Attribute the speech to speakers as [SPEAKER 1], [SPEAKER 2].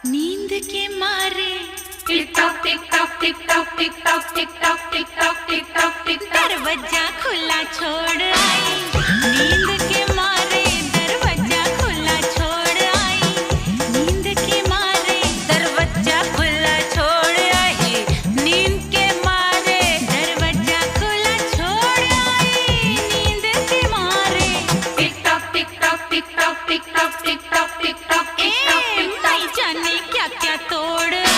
[SPEAKER 1] नींद के मारे
[SPEAKER 2] tick tock tick tock tick tock tick tock tick tock tick tock tick tock tick tock
[SPEAKER 1] दरवाजा खुला छोड़ आई। नींद के मारे दरवाजा खुला छोड़ आई। नींद के मारे दरवाजा खुला छोड़ आई। नींद के मारे दरवाजा खुला छोड़ आई। नींद के मारे
[SPEAKER 2] tick tock tick tock tick tock tick tock tick tock tick tock tick tock tick tock
[SPEAKER 1] नहीं जाने क्या क्या तोड़